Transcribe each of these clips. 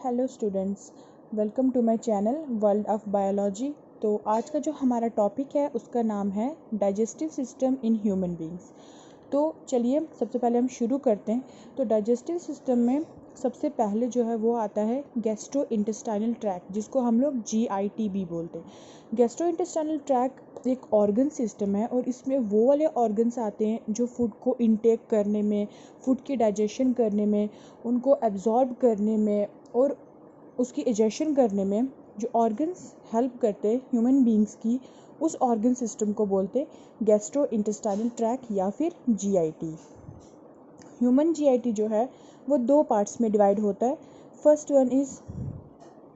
Hello students, welcome to my channel world of biology. तो आज का जो हमारा टॉपिक है उसका नाम है digestive system in human beings. तो चलिए सबसे पहले हम शुरू करते हैं। तो डाइजेस्टिव सिस्टम में सबसे पहले जो है वो आता है गैस्ट्रो इंटेस्टाइनल ट्रैक्ट, जिसको हम लोग GIT भी बोलते हैं। गैस्ट्रो इंटेस्टाइनल ट्रैक्ट एक ऑर्गन सिस्टम है और इसमें वो वाले ऑर्गन्स आते हैं जो फूड को इनटेक करने में, फूड की डाइजेशन करने में, उनको एब्जॉर्ब करने में और उसकी एजेशन करने में जो ऑर्गन्स हेल्प करते हैं ह्यूमन बींग्स की, उस ऑर्गन सिस्टम को बोलते गैस्ट्रो इंटेस्टाइनल ट्रैक्ट या फिर GIT। ह्यूमन GIT जो है वो दो पार्ट्स में डिवाइड होता है। First one is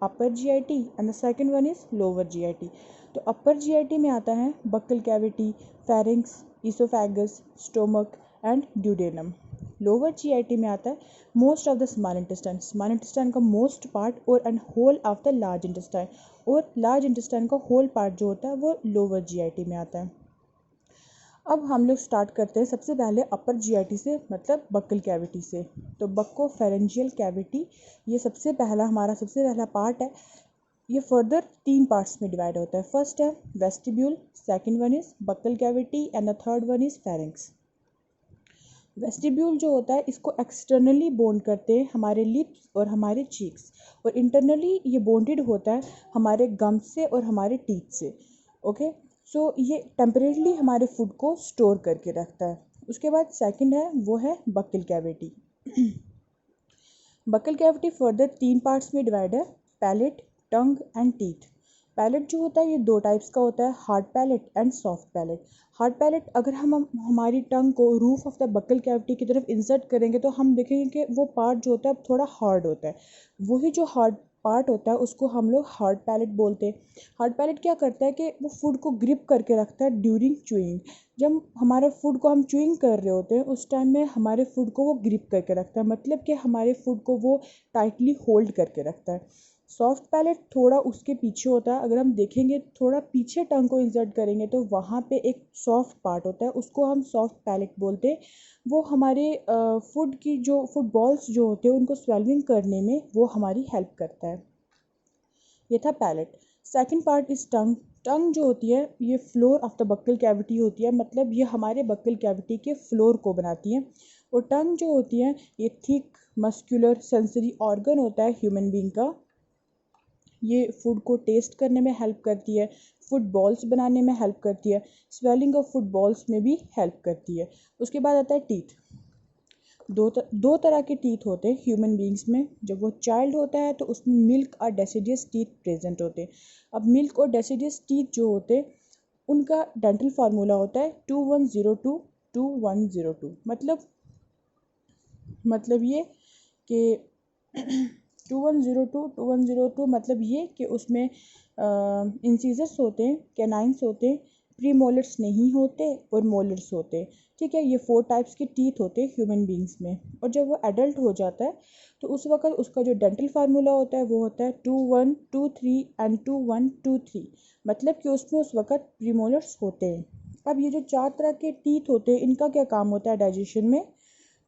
upper GIT and the second one is lower GIT। तो अपर GIT में आता है buccal cavity, pharynx, oesophagus, stomach and duodenum. Lower GIT में आता है most of the small intestine, small intestine का मोस्ट पार्ट और and whole of the large intestine, और लार्ज इंटेस्टाइन का होल पार्ट जो होता है वो लोअर GIT में आता है। अब हम लोग स्टार्ट करते हैं सबसे पहले अपर GIT से, मतलब बक्कल कैविटी से। तो बक्कोफेरेंजियल कैविटी ये सबसे पहला पार्ट है। ये फर्दर तीन पार्ट्स में डिवाइड होता है। फर्स्ट है vestibule, second one is buccal cavity and the third one is pharynx. Vestibule जो होता है इसको एक्सटर्नली बॉन्ड करते हैं हमारे लिप्स और हमारे चीक्स, और इंटरनली ये बॉन्डेड होता है हमारे गम्स से और हमारे टीथ से। ओके, सो ये टेम्परेरीली हमारे फूड को स्टोर करके रखता है। उसके बाद सेकंड है वो है buccal cavity. Buccal cavity further तीन पार्ट्स में डिवाइड है, palate, tongue and teeth. Palate जो होता है ये दो टाइप्स का होता है, hard palate and soft palate. Hard palate अगर हम हमारी टंग को roof of the buccal cavity की तरफ इंसर्ट करेंगे तो हम देखेंगे कि वो पार्ट जो होता है थोड़ा हार्ड होता है। वही जो हार्ड पार्ट होता है उसको हम लोग हार्ड पैलेट बोलते हैं। हार्ड पैलेट क्या करता है कि वो फूड को ग्रिप करके रखता है ड्यूरिंग च्यूइंग। जब हमारे फूड को हम च्यूइंग कर रहे होते हैं उस टाइम में हमारे फूड को वो ग्रिप करके रखता है, मतलब कि हमारे फूड को वो टाइटली होल्ड करके रखता है। सॉफ्ट पैलेट थोड़ा उसके पीछे होता है। अगर हम देखेंगे थोड़ा पीछे टंग को इंसर्ट करेंगे तो वहाँ पे एक सॉफ्ट पार्ट होता है, उसको हम सॉफ्ट पैलेट बोलते हैं। वो हमारे फूड की जो फूड बॉल्स जो होते हैं उनको स्वेलिंग करने में वो हमारी हेल्प करता है। ये था palate. Second part is tongue. Tongue जो होती है ये floor of the buccal cavity होती है, मतलब ये हमारे बक्कल कैविटी के फ्लोर को बनाती है। और टंग जो होती है ये थिक मस्कुलर सेंसरी ऑर्गन होता है ह्यूमन बींग का। ये फूड को टेस्ट करने में हेल्प करती है, फूड बॉल्स बनाने में हेल्प करती है, स्वेलिंग ऑफ फूड बॉल्स में भी हेल्प करती है। उसके बाद आता है टीथ। दो तरह के टीथ होते हैं ह्यूमन बींग्स में। जब वो चाइल्ड होता है तो उसमें मिल्क और डेसिडियस टीथ प्रेजेंट होते हैं। अब मिल्क और डेसिडियस टीथ जो होते हैं उनका डेंटल फार्मूला होता है 2102 2102। मतलब ये कि 2102 मतलब ये कि उसमें इंसीजर्स होते हैं, कैनाइंस होते हैं, प्री मोलर्स नहीं होते और मोलर्स होते हैं। ठीक है, ये 4 टाइप्स के टीथ होते हैं ह्यूमन बींग्स में। और जब वो एडल्ट हो जाता है तो उस वक्त उसका जो डेंटल फार्मूला होता है वो होता है 2123 एंड 2123, मतलब कि उसमें उस वक्त प्री मोलर्स होते हैं। अब ये जो 4 तरह के टीथ होते हैं इनका क्या काम होता है डाइजेशन में?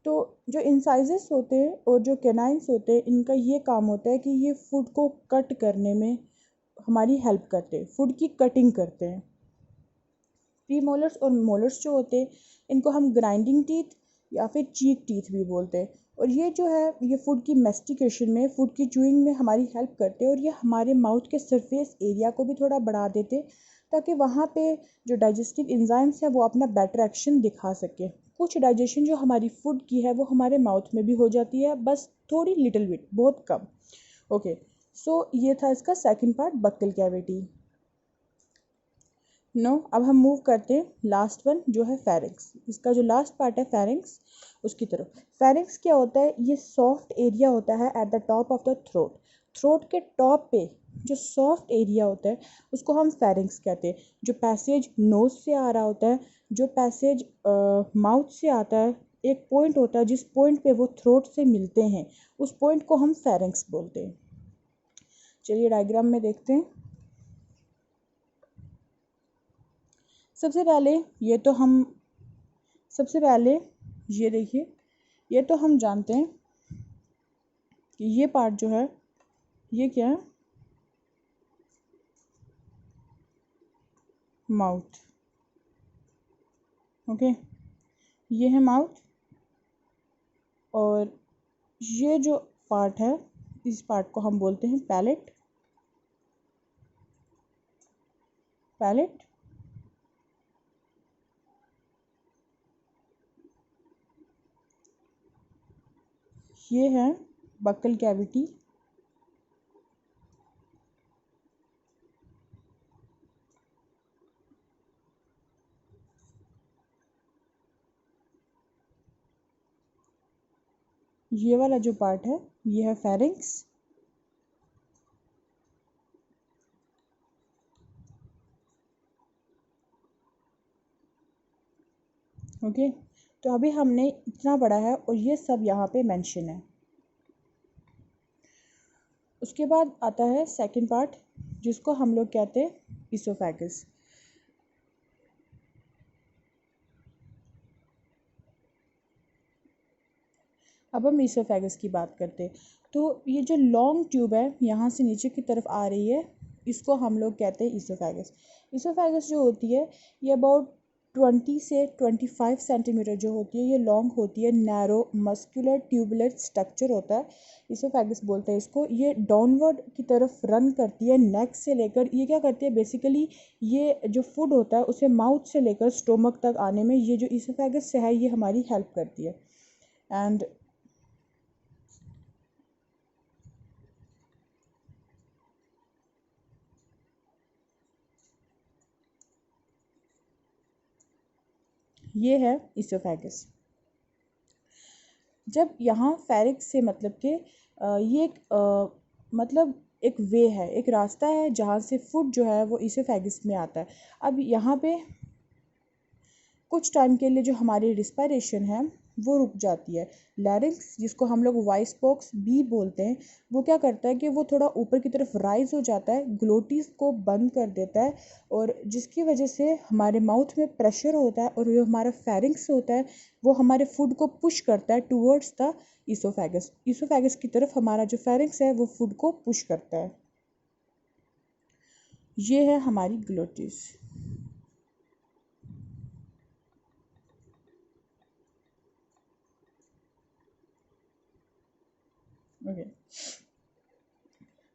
तो जो इंसाइजेस होते हैं और जो कैनाइंस होते हैं इनका ये काम होता है कि ये फूड को कट करने में हमारी हेल्प करते हैं, फूड की कटिंग करते हैं। प्री मोलर्स और मोलर्स जो होते हैं इनको हम ग्राइंडिंग टीथ या फिर चीक टीथ भी बोलते हैं। और ये जो है ये फूड की मेस्टिकेशन में, फूड की च्यूइंग में हमारी हेल्प करते हैं, और ये हमारे माउथ के सरफेस एरिया को भी थोड़ा बढ़ा देते हैं ताकि वहाँ पे जो डाइजेस्टिव एंजाइम्स है वो अपना बेटर एक्शन दिखा सके। कुछ डाइजेशन जो हमारी फूड की है वो हमारे माउथ में भी हो जाती है, बस थोड़ी लिटिल बिट, बहुत कम। ओके, सो ये था इसका सेकंड पार्ट बक्कल कैविटी। अब हम मूव करते हैं लास्ट वन जो है फेरिंक्स। इसका जो लास्ट पार्ट है फेरिंक्स उसकी तरफ। फेरिंक्स क्या होता है? ये सॉफ्ट एरिया होता है at the top of the throat. Throat के टॉप पे जो सॉफ्ट एरिया होता है उसको हम फेरिंक्स कहते हैं। जो पैसेज नोज से आ रहा होता है, जो पैसेज माउथ से आता है, एक पॉइंट होता है जिस पॉइंट पे वो थ्रोट से मिलते हैं, उस पॉइंट को हम फेरिंक्स बोलते हैं। चलिए डायग्राम में देखते हैं। सबसे पहले ये देखिए, ये तो हम जानते हैं कि ये पार्ट जो है ये क्या है? माउथ। ओके, ये है माउथ। और ये जो पार्ट है, इस पार्ट को हम बोलते हैं पैलेट। पैलेट। ये है बक्कल कैविटी। ये वाला जो पार्ट है ये है फेरिंक्स। ओके, तो अभी हमने इतना पढ़ा है और ये सब यहाँ पे मेंशन है। उसके बाद आता है सेकंड पार्ट, जिसको हम लोग कहते हैं इसोफेगस। अब हम इसोफेगस की बात करते हैं। तो ये जो लॉन्ग ट्यूब है यहाँ से नीचे की तरफ आ रही है, इसको हम लोग कहते हैं इसोफेगस। इसोफेगस जो होती है ये अबाउट 20 से 25 सेंटीमीटर जो होती है, ये लॉन्ग होती है। नैरो मस्कुलर ट्यूबुलर स्ट्रक्चर होता है, इसोफेगस बोलते हैं इसको। ये डाउनवर्ड की तरफ रन करती है नेक से लेकर। ये क्या करती है बेसिकली, ये जो फूड होता है उसे माउथ से लेकर स्टोमक तक आने में ये जो इसोफेगस से है ये हमारी हेल्प करती है। एंड ये है इसोफेगस। जब यहाँ फेरिक्स से मतलब कि ये एक मतलब एक वे है, एक रास्ता है जहाँ से फूड जो है वो इसोफेगस में आता है। अब यहाँ पे कुछ टाइम के लिए जो हमारी रिस्पायरेशन है वो रुक जाती है। लैरिंक्स, जिसको हम लोग वॉइस बॉक्स भी बोलते हैं, वो क्या करता है कि वो थोड़ा ऊपर की तरफ राइज हो जाता है, ग्लोटिस को बंद कर देता है, और जिसकी वजह से हमारे माउथ में प्रेशर होता है और जो हमारा फेरिंक्स होता है वो हमारे फूड को पुश करता है टूवर्ड्स द इसोफेगस। इसोफेगस की तरफ हमारा जो फेरिंक्स है वो फूड को पुश करता है। ये है हमारी ग्लोटिस। ओके,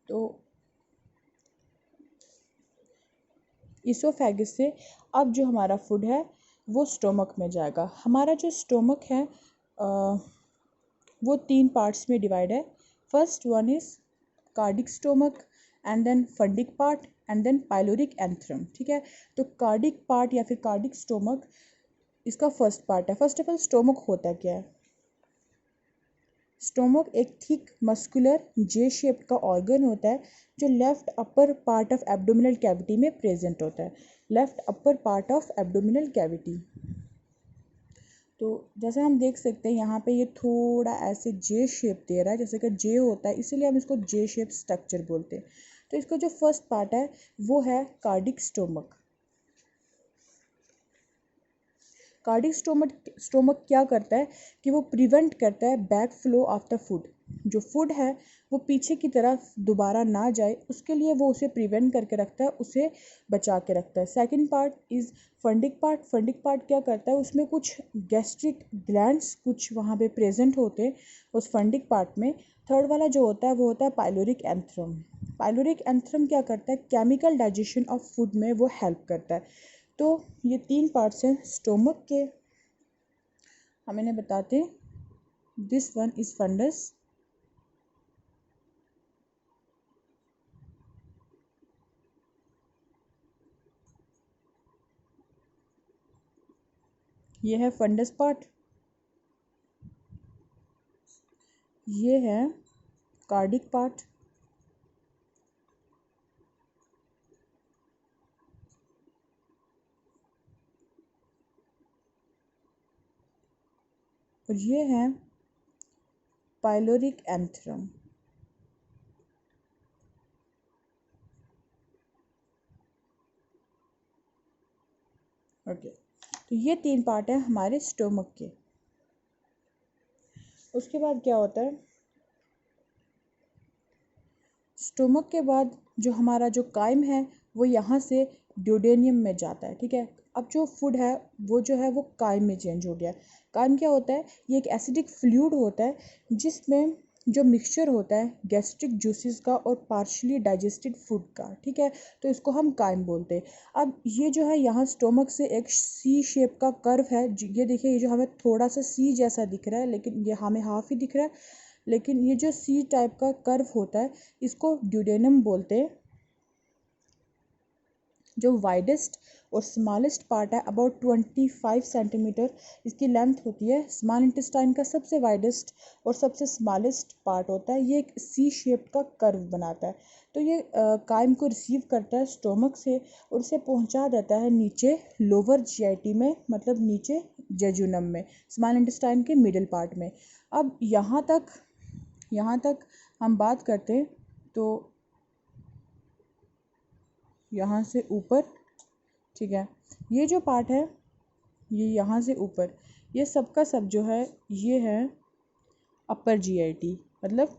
तो इसोफेगस से अब जो हमारा फूड है वो स्टोमक में जाएगा। हमारा जो स्टोमक है वो 3 पार्ट्स में डिवाइड है। First one is cardiac stomach, and then fundic part, and then pyloric antrum. ठीक है, तो कार्डिक पार्ट या फिर कार्डिक स्टोमक इसका फर्स्ट पार्ट है। फर्स्ट ऑफ ऑल स्टोमक होता क्या है? स्टोमक एक थिक मस्कुलर जे शेप्ड का ऑर्गन होता है जो left upper part of abdominal cavity में प्रेजेंट होता है। Left upper part of abdominal cavity. तो जैसे हम देख सकते हैं यहाँ पे ये थोड़ा ऐसे जे शेप दे रहा है, जैसे कि जे होता है, इसीलिए हम इसको जे शेप स्ट्रक्चर बोलते हैं। तो इसका जो फर्स्ट पार्ट है वो है कार्डिक स्टोमक। कार्डिक स्टोमक क्या करता है कि वो प्रिवेंट करता है back flow of the food. जो फूड है वो पीछे की तरफ दोबारा ना जाए, उसके लिए वो उसे प्रिवेंट करके रखता है, उसे बचा के रखता है। Second part is fundic part. Fundic part क्या करता है, उसमें कुछ गैस्ट्रिक ग्लैंड्स कुछ वहाँ पे प्रेजेंट होते हैं उस फंडिक पार्ट में। थर्ड वाला जो होता है वो होता है पाइलोरिक एंथ्रम। पाइलोरिक एंथ्रम क्या करता है, केमिकल डाइजेशन ऑफ फूड में वो हेल्प करता है। तो ये 3 पार्ट्स हैं स्टोमक के। हम इन्हें बताते हैं। दिस वन इज फंडस, ये है फंडस पार्ट। ये है कार्डिक पार्ट। और ये है पाइलोरिक एंथ्रम। ओके, तो ये 3 पार्ट है हमारे स्टोमक के। उसके बाद क्या होता है, स्टोमक के बाद जो हमारा जो काइम है वो यहाँ से ड्यूडेनियम में जाता है, ठीक है। अब जो फूड है वो जो है वो काइम में चेंज हो गया। काइम क्या होता है? ये एक एसिडिक फ्लूइड होता है जिसमें जो मिक्सचर होता है गैस्ट्रिक जूसेस का और पार्शली डाइजेस्टेड फूड का, ठीक है। तो इसको हम काइम बोलते हैं। अब ये जो है यहाँ स्टोमक से एक सी शेप का कर्व है, ये देखिए, ये जो हमें थोड़ा सा सी जैसा दिख रहा है लेकिन ये हमें हाफ ही दिख रहा है, लेकिन ये जो सी टाइप का कर्व होता है इसको ड्यूडेनम बोलते हैं। जो वाइडेस्ट और स्मॉलेस्ट पार्ट है अबाउट 25 सेंटीमीटर इसकी लेंथ होती है। स्मॉल इंटेस्टाइन का सबसे वाइडेस्ट और सबसे स्मॉलेस्ट पार्ट होता है, ये एक सी शेप का कर्व बनाता है। तो ये काइम को रिसीव करता है स्टोमक से और उसे पहुंचा देता है नीचे लोअर जीआईटी में, मतलब नीचे जेजुनम में, स्मॉल इंटेस्टाइन के मिडिल पार्ट में। अब यहाँ तक हम बात करते हैं तो यहाँ से ऊपर, ठीक है, ये जो पार्ट है ये यहाँ से ऊपर, ये सब का सब जो है ये है अपर जीआईटी, मतलब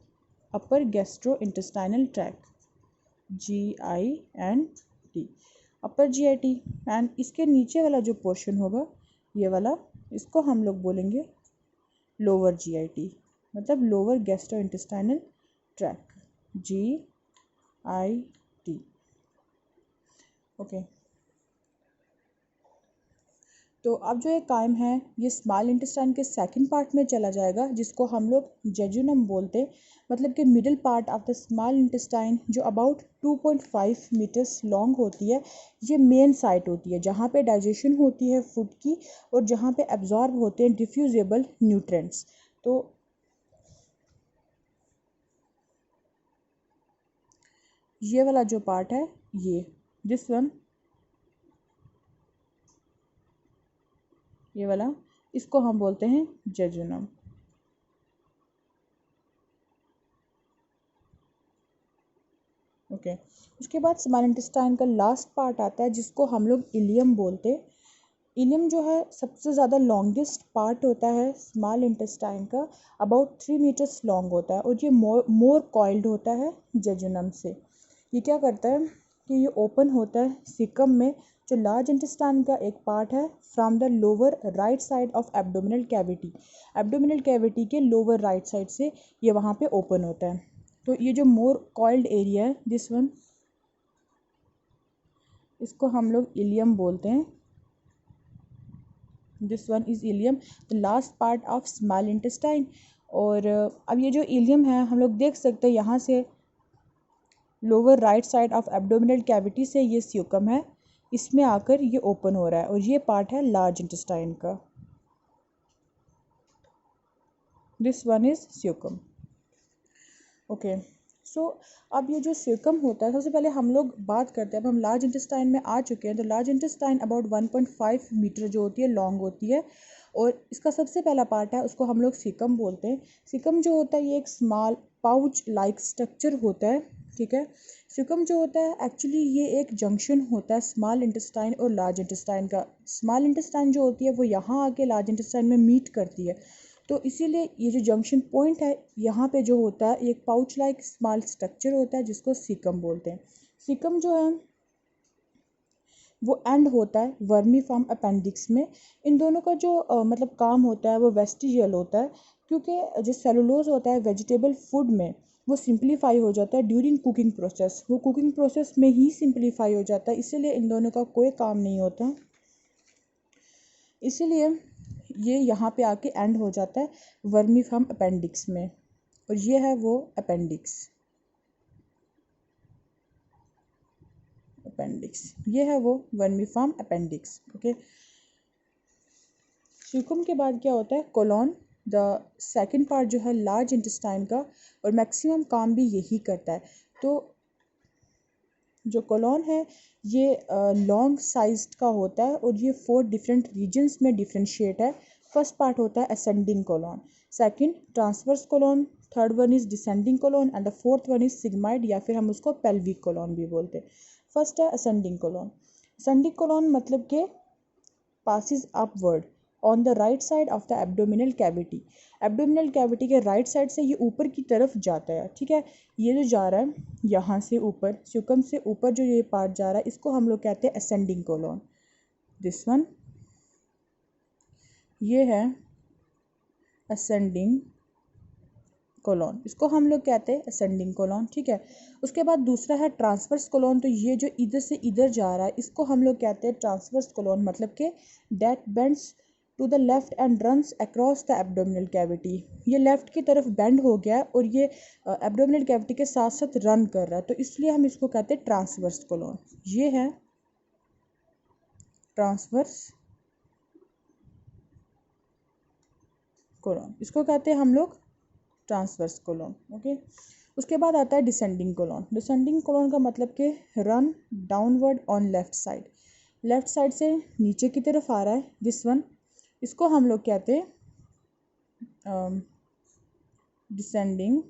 upper gastro intestinal tract, GINT, upper GIT. And इसके नीचे वाला जो पोर्शन होगा ये वाला, इसको हम लोग बोलेंगे लोअर जीआईटी, मतलब lower gastro intestinal tract, GIT। Okay, तो अब जो ये काइम है ये स्मॉल इंटेस्टाइन के सेकंड पार्ट में चला जाएगा जिसको हम लोग जेजुनम बोलते हैं, मतलब कि middle part of the small intestine जो अबाउट 2.5 मीटर्स लॉन्ग होती है। ये मेन साइट होती है जहाँ पे डाइजेशन होती है फूड की और जहाँ पे एब्जॉर्ब होते हैं डिफ्यूजेबल न्यूट्रिएंट्स। तो ये वाला जो पार्ट है ये दिस वन, ये वाला, इसको हम बोलते हैं जेजुनम। ओके, उसके बाद स्मॉल इंटेस्टाइन का लास्ट पार्ट आता है जिसको हम लोग इलियम बोलते हैं। इलियम जो है सबसे ज़्यादा लॉन्गेस्ट पार्ट होता है स्मॉल इंटेस्टाइन का, अबाउट 3 मीटर्स लॉन्ग होता है और ये मोर कॉइल्ड होता है जेजुनम से। ये क्या करता है कि ये ओपन होता है सिकम में, जो लार्ज इंटेस्टाइन का एक पार्ट है, from the lower right side of abdominal cavity, abdominal cavity के लोअर राइट साइड से ये वहाँ पे ओपन होता है। तो ये जो मोर कॉइल्ड एरिया है दिस वन, इसको हम लोग इलियम बोलते हैं। This one is ilium, the last part of small intestine. और अब ये जो इलियम है हम लोग देख सकते हैं यहाँ से lower right side of abdominal cavity से ये स्यूकम है, इसमें आकर ये ओपन हो रहा है और ये पार्ट है लार्ज इंटेस्टाइन का। This one is caecum. Okay, so अब ये जो स्यूकम होता है, सबसे पहले हम लोग बात करते हैं, अब हम लार्ज इंटेस्टाइन में आ चुके हैं। तो लार्ज इंटेस्टाइन अबाउट 1.5 मीटर जो होती है लॉन्ग होती है और इसका सबसे पहला पार्ट है उसको हम लोग सीकम बोलते हैं। सीकम जो होता है ये एक स्मॉल पाउच लाइक स्ट्रक्चर होता है, ठीक है। सीकम जो होता है एक्चुअली ये एक जंक्शन होता है स्मॉल इंटेस्टाइन और लार्ज इंटेस्टाइन का। स्मॉल इंटेस्टाइन जो होती है वो यहाँ आके लार्ज इंटेस्टाइन में मीट करती है, तो इसीलिए ये जो जंक्शन पॉइंट है यहाँ पे जो होता है एक पाउच लाइक स्मॉल स्ट्रक्चर होता है जिसको सीकम बोलते हैं। सीकम जो है वो एंड होता है वर्मीफॉर्म अपेंडिक्स में। इन दोनों का जो मतलब काम होता है वो वेस्टिजियल होता है, क्योंकि जो सेलुलोज होता है वेजिटेबल फूड में वो सिंप्लीफाई हो जाता है ड्यूरिंग कुकिंग प्रोसेस, वो कुकिंग प्रोसेस में ही सिंप्लीफाई हो जाता है, इसीलिए इन दोनों का कोई काम नहीं होता, इसीलिए ये यहाँ पे आके एंड हो जाता है वर्मीफॉर्म अपेंडिक्स में, और ये है वो अपेंडिक्स, ये है वो वर्मीफॉर्म अपेंडिक्स। ओके, सीकम के बाद क्या होता है कोलॉन, द सेकंड पार्ट जो है लार्ज इंटेस्टाइन का, और मैक्सिमम काम भी यही करता है। तो जो कोलॉन है ये लॉन्ग साइज्ड का होता है और ये 4 डिफरेंट रीजन्स में डिफ्रेंशिएट है। फर्स्ट पार्ट होता है ascending colon, second transverse colon, third one is descending colon and the fourth one is sigmoid, या फिर हम उसको पेल्विक कोलॉन भी बोलते हैं। फर्स्ट है असेंडिंग कोलॉन। असेंडिंग कोलॉन मतलब के passes upward, on the right side of the abdominal cavity. Abdominal cavity के राइट साइड से ये ऊपर की तरफ जाता है, ठीक है। ये जो जा रहा है यहाँ से ऊपर, स्यूकम से ऊपर जो ये पार्ट जा रहा है इसको हम लोग कहते हैं असेंडिंग कोलोन। दिस वन, ये है असेंडिंग कोलोन, इसको हम लोग कहते हैं असेंडिंग कोलोन, ठीक है। उसके बाद दूसरा है ट्रांसवर्स कोलोन, तो ये जो इधर से इधर जा रहा है इसको हम लोग कहते हैं ट्रांसवर्स कोलोन, मतलब कि that bends to the left and runs across the abdominal cavity. ये लेफ्ट की तरफ बेंड हो गया और ये एब्डोमिनल कैविटी के साथ साथ रन कर रहा है, तो इसलिए हम इसको कहते हैं ट्रांसवर्स कोलोन। ये है ट्रांसवर्स कोलोन, इसको कहते हैं हम लोग ट्रांसवर्स कोलोन, ओके। उसके बाद आता है डिसेंडिंग कोलोन। डिसेंडिंग कोलोन का मतलब कि run downward on left side, left side से नीचे की तरफ आ रहा है, दिस वन, इसको हम लोग कहते हैं डिसेंडिंग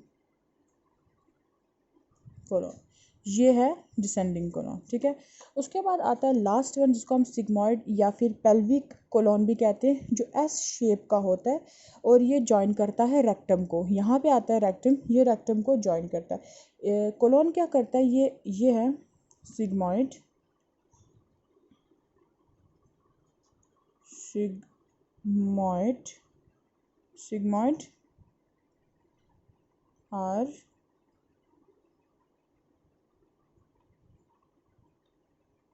कोलोन। ये है डिसेंडिंग कोलोन, ठीक है। उसके बाद आता है लास्ट वन जिसको हम सिग्मॉइड या फिर पेल्विक कोलोन भी कहते हैं, जो एस शेप का होता है और ये जॉइन करता है रेक्टम को। यहाँ पे आता है रेक्टम, ये रेक्टम को जॉइन करता है। कोलोन क्या करता है, ये है सिग्मॉइड, सिग्मॉइड और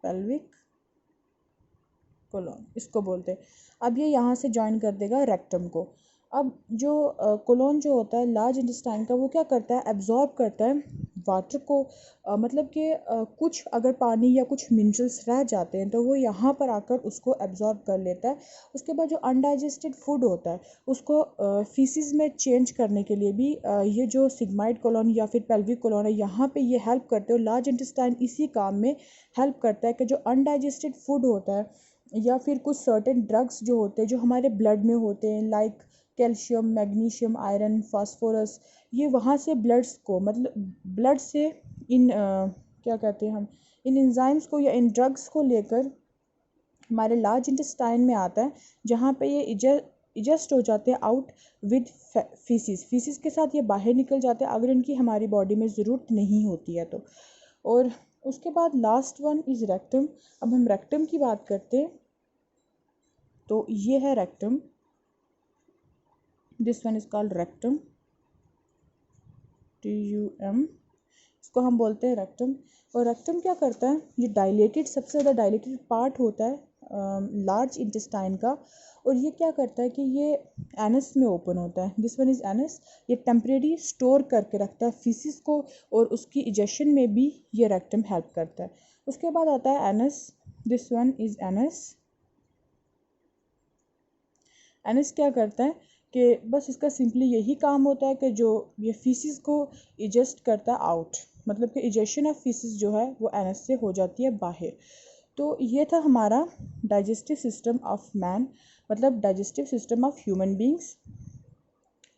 पेल्विक कोलोन इसको बोलते हैं। अब ये यहाँ से ज्वाइन कर देगा रेक्टम को। अब जो कोलोन जो होता है लार्ज इंटेस्टाइन का, वो क्या करता है, एब्जॉर्ब करता है वाटर को, मतलब कि कुछ अगर पानी या कुछ मिनरल्स रह जाते हैं तो वो यहाँ पर आकर उसको एब्जॉर्ब कर लेता है। उसके बाद जो अनडाइजेस्टेड फूड होता है उसको फीसिस में चेंज करने के लिए भी ये जो सिग्माइड कोलोन या फिर पेल्विक कोलोन है यहाँ पे ये हेल्प करते हैं। लार्ज इंटेस्टाइन इसी काम में हेल्प करता है कि जो अनडाइजेस्टेड फूड होता है या फिर कुछ सर्टेन ड्रग्स जो होते हैं जो हमारे ब्लड में होते हैं, like calcium, magnesium, iron, phosphorus, ये वहाँ से ब्लड्स को, मतलब ब्लड से इन क्या कहते हैं हम, इन एंजाइम्स को या इन ड्रग्स को लेकर हमारे लार्ज इंटेस्टाइन में आता है, जहाँ पे ये इजस्ट हो जाते हैं आउट विद फीसिस के साथ ये बाहर निकल जाते हैं अगर इनकी हमारी बॉडी में ज़रूरत नहीं होती है तो। और उसके बाद लास्ट वन इज़ रेक्टम। अब हम रेक्टम की बात करते हैं तो ये है rectum, this one is called rectum, TUM, इसको हम बोलते हैं रेक्टम। और रेक्टम क्या करता है, ये डायलेटेड, सबसे ज़्यादा डायलेटेड पार्ट होता है लार्ज इंटेस्टाइन का, और ये क्या करता है कि ये एनस में ओपन होता है, दिस वन इज़ एनस। ये टेम्परेरी स्टोर करके रखता है फीसिस को और उसकी इजेक्शन में भी ये रेक्टम हेल्प करता है। उसके बाद आता है anus, this one is anus. Anus क्या करता है कि बस इसका सिंपली यही काम होता है कि जो ये फीसिस को इजेस्ट करता है आउट, मतलब कि इजेक्शन ऑफ फीसिस जो है वो एनस से हो जाती है बाहर। तो ये था हमारा डाइजेस्टिव सिस्टम ऑफ मैन, मतलब digestive system of human beings.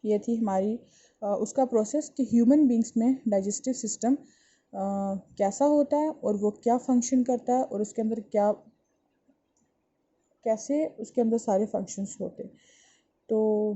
ये थी हमारी उसका प्रोसेस कि ह्यूमन बींग्स में डाइजेस्टिव सिस्टम कैसा होता है और वो क्या फंक्शन करता है और उसके अंदर क्या, कैसे उसके अंदर सारे फंक्शंस होते हैं। तो